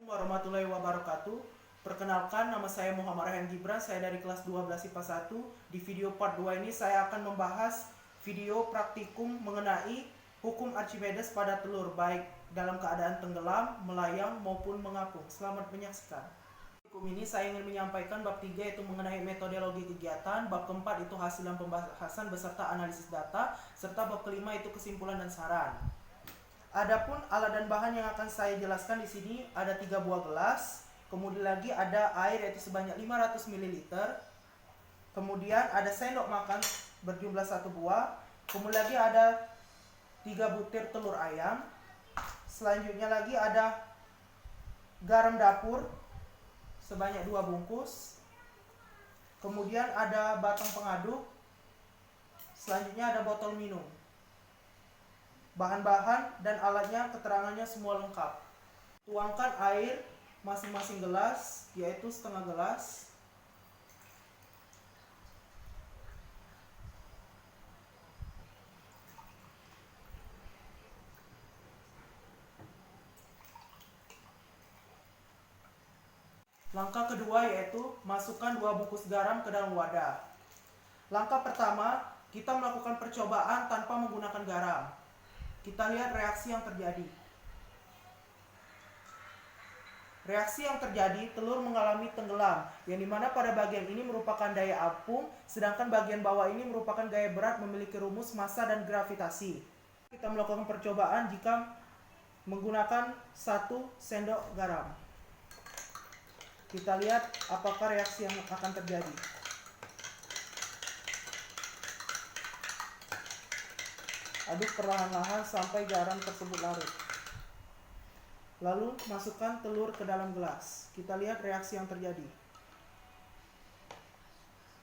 Warahmatullahi wabarakatuh. Perkenalkan, nama saya Muhammad Rayhan Gibran, saya dari kelas 12 IPA 1. Di video part 2 ini saya akan membahas video praktikum mengenai hukum Archimedes pada telur, baik dalam keadaan tenggelam, melayang, maupun mengapung. Selamat menyaksikan. Hukum ini saya ingin menyampaikan bab 3 yaitu mengenai metodologi kegiatan, bab keempat itu hasil dan pembahasan beserta analisis data, serta bab kelima itu kesimpulan dan saran. Adapun alat dan bahan yang akan saya jelaskan di sini ada 3 buah gelas, kemudian lagi ada air yaitu sebanyak 500 ml, kemudian ada sendok makan berjumlah 1 buah, kemudian lagi ada 3 butir telur ayam, selanjutnya lagi ada garam dapur sebanyak 2 bungkus, kemudian ada batang pengaduk, selanjutnya ada botol minum. Bahan-bahan dan alatnya, keterangannya semua lengkap. Tuangkan air masing-masing gelas, yaitu setengah gelas. Langkah kedua yaitu masukkan 2 bungkus garam ke dalam wadah. Langkah pertama, kita melakukan percobaan tanpa menggunakan garam. Kita lihat reaksi yang terjadi. Reaksi yang terjadi, telur mengalami tenggelam, yang dimana pada bagian ini merupakan daya apung, sedangkan bagian bawah ini merupakan gaya berat memiliki rumus massa dan gravitasi. Kita melakukan percobaan jika menggunakan 1 sendok garam. Kita lihat apakah reaksi yang akan terjadi. Aduk perlahan-lahan sampai garam tersebut larut. Lalu masukkan telur ke dalam gelas. Kita lihat reaksi yang terjadi.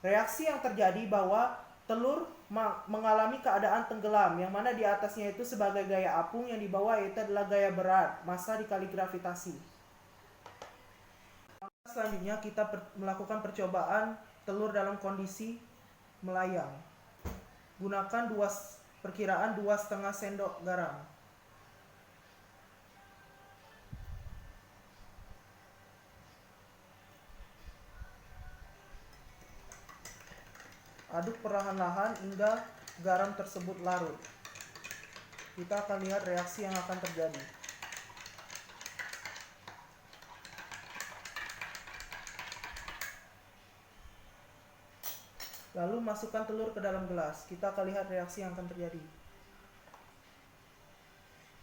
Reaksi yang terjadi bahwa telur mengalami keadaan tenggelam, yang mana di atasnya itu sebagai gaya apung, yang di bawah itu adalah gaya berat, massa dikali gravitasi. Selanjutnya kita melakukan percobaan telur dalam kondisi melayang. Gunakan perkiraan 2,5 sendok garam. Aduk perlahan-lahan hingga garam tersebut larut. Kita akan lihat reaksi yang akan terjadi. Lalu masukkan telur ke dalam gelas. Kita akan lihat reaksi yang akan terjadi.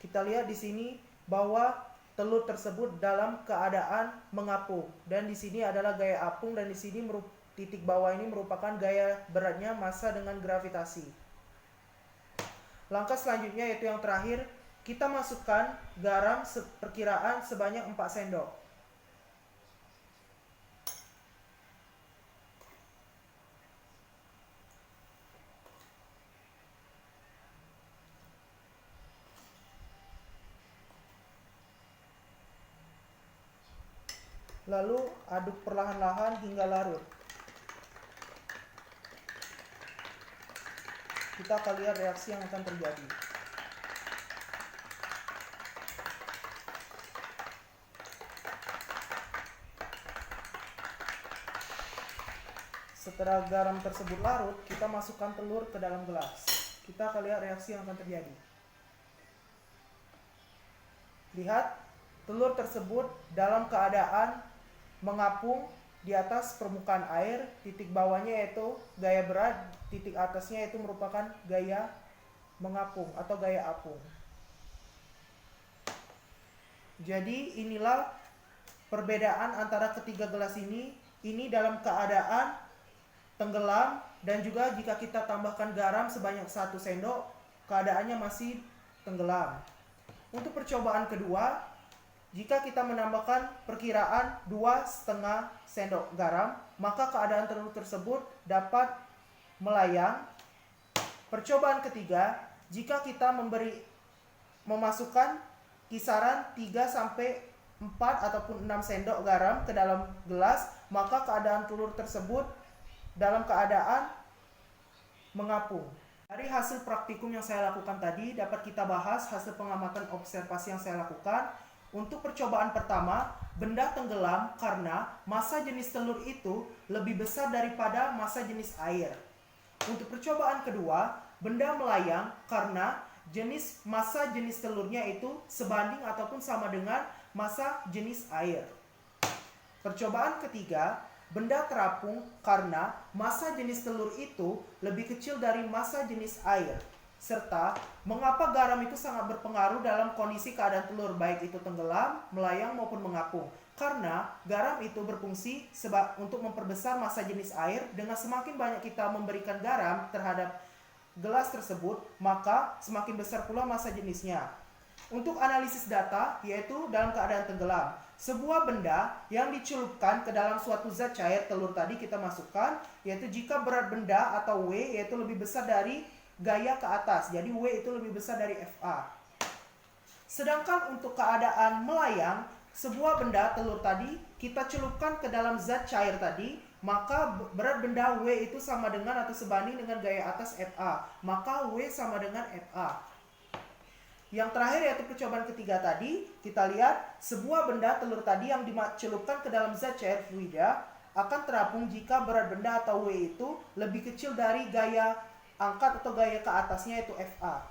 Kita lihat di sini bahwa telur tersebut dalam keadaan mengapung, dan di sini adalah gaya apung, dan di sini titik bawah ini merupakan gaya beratnya, massa dengan gravitasi. Langkah selanjutnya yaitu yang terakhir, kita masukkan garam perkiraan sebanyak 4 sendok. Lalu aduk perlahan-lahan hingga larut. Kita akan lihat reaksi yang akan terjadi. Setelah garam tersebut larut, kita masukkan telur ke dalam gelas. Kita akan lihat reaksi yang akan terjadi. Lihat, telur tersebut dalam keadaan mengapung di atas permukaan air, titik bawahnya yaitu gaya berat, titik atasnya itu merupakan gaya mengapung atau gaya apung. Jadi inilah perbedaan antara ketiga gelas ini dalam keadaan tenggelam, dan juga jika kita tambahkan garam sebanyak 1 sendok, keadaannya masih tenggelam. Untuk percobaan kedua, jika kita menambahkan perkiraan 2,5 sendok garam, maka keadaan telur tersebut dapat melayang. Percobaan ketiga, jika kita memasukkan kisaran 3-4 ataupun 6 sendok garam ke dalam gelas, maka keadaan telur tersebut dalam keadaan mengapung. Dari hasil praktikum yang saya lakukan tadi, dapat kita bahas hasil pengamatan observasi yang saya lakukan. Untuk percobaan pertama, benda tenggelam karena massa jenis telur itu lebih besar daripada massa jenis air. Untuk percobaan kedua, benda melayang karena massa jenis telurnya itu sebanding ataupun sama dengan massa jenis air. Percobaan ketiga, benda terapung karena massa jenis telur itu lebih kecil dari massa jenis air. Serta mengapa garam itu sangat berpengaruh dalam kondisi keadaan telur, baik itu tenggelam, melayang maupun mengapung. Karena garam itu berfungsi untuk memperbesar massa jenis air. Dengan semakin banyak kita memberikan garam terhadap gelas tersebut, maka semakin besar pula massa jenisnya. Untuk analisis data, yaitu dalam keadaan tenggelam, sebuah benda yang dicelupkan ke dalam suatu zat cair, telur tadi kita masukkan, yaitu jika berat benda atau W yaitu lebih besar dari gaya ke atas, jadi W itu lebih besar dari FA. Sedangkan untuk keadaan melayang, sebuah benda telur tadi kita celupkan ke dalam zat cair tadi, maka berat benda W itu sama dengan atau sebanding dengan gaya atas FA, maka W sama dengan FA. Yang terakhir yaitu percobaan ketiga tadi, kita lihat sebuah benda telur tadi yang dicelupkan ke dalam zat cair fluida akan terapung jika berat benda atau W itu lebih kecil dari gaya angkat atau gaya ke atasnya, yaitu FA.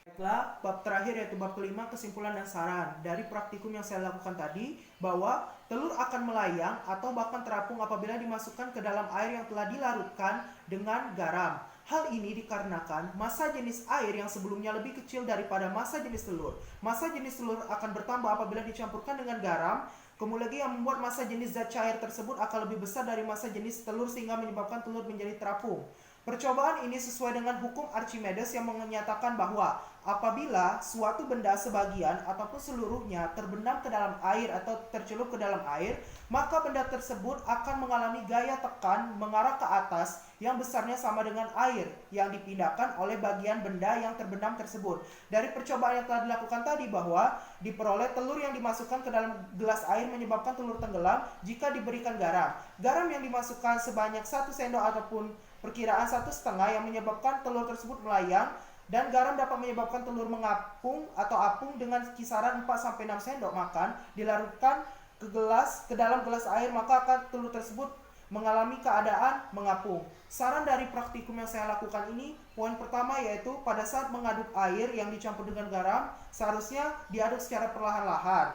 Baiklah, bab terakhir yaitu bab kelima, kesimpulan dan saran. Dari praktikum yang saya lakukan tadi, bahwa telur akan melayang atau bahkan terapung apabila dimasukkan ke dalam air yang telah dilarutkan dengan garam. Hal ini dikarenakan massa jenis air yang sebelumnya lebih kecil daripada massa jenis telur. Massa jenis telur akan bertambah apabila dicampurkan dengan garam. Kemudian lagi yang membuat massa jenis zat cair tersebut akan lebih besar dari massa jenis telur sehingga menyebabkan telur menjadi terapung. Percobaan ini sesuai dengan hukum Archimedes yang menyatakan bahwa apabila suatu benda sebagian ataupun seluruhnya terbendam ke dalam air atau tercelup ke dalam air, maka benda tersebut akan mengalami gaya tekan mengarah ke atas yang besarnya sama dengan air yang dipindahkan oleh bagian benda yang terbendam tersebut. Dari percobaan yang telah dilakukan tadi bahwa diperoleh telur yang dimasukkan ke dalam gelas air menyebabkan telur tenggelam jika diberikan garam. Garam yang dimasukkan sebanyak 1 sendok ataupun perkiraan 1,5 yang menyebabkan telur tersebut melayang, dan garam dapat menyebabkan telur mengapung atau apung dengan kisaran 4-6 sendok makan dilarutkan ke dalam gelas air, maka akan telur tersebut mengalami keadaan mengapung. Saran dari praktikum yang saya lakukan ini, poin pertama yaitu pada saat mengaduk air yang dicampur dengan garam, seharusnya diaduk secara perlahan-lahan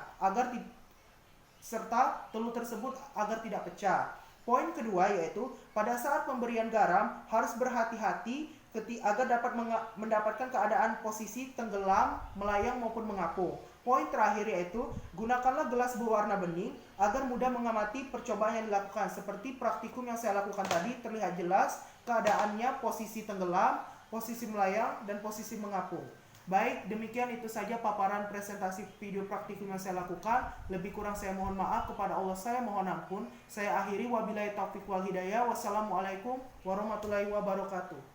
serta telur tersebut agar tidak pecah. Poin kedua yaitu pada saat pemberian garam harus berhati-hati agar dapat mendapatkan keadaan posisi tenggelam, melayang maupun mengapung. Poin terakhir yaitu gunakanlah gelas berwarna bening agar mudah mengamati percobaan yang dilakukan. Seperti praktikum yang saya lakukan tadi, terlihat jelas keadaannya posisi tenggelam, posisi melayang, dan posisi mengapung. Baik, demikian itu saja paparan presentasi video praktikum yang saya lakukan. Lebih kurang saya mohon maaf, kepada Allah saya mohon ampun. Saya akhiri, wabillahi taufiq wal hidayah. Wassalamualaikum warahmatullahi wabarakatuh.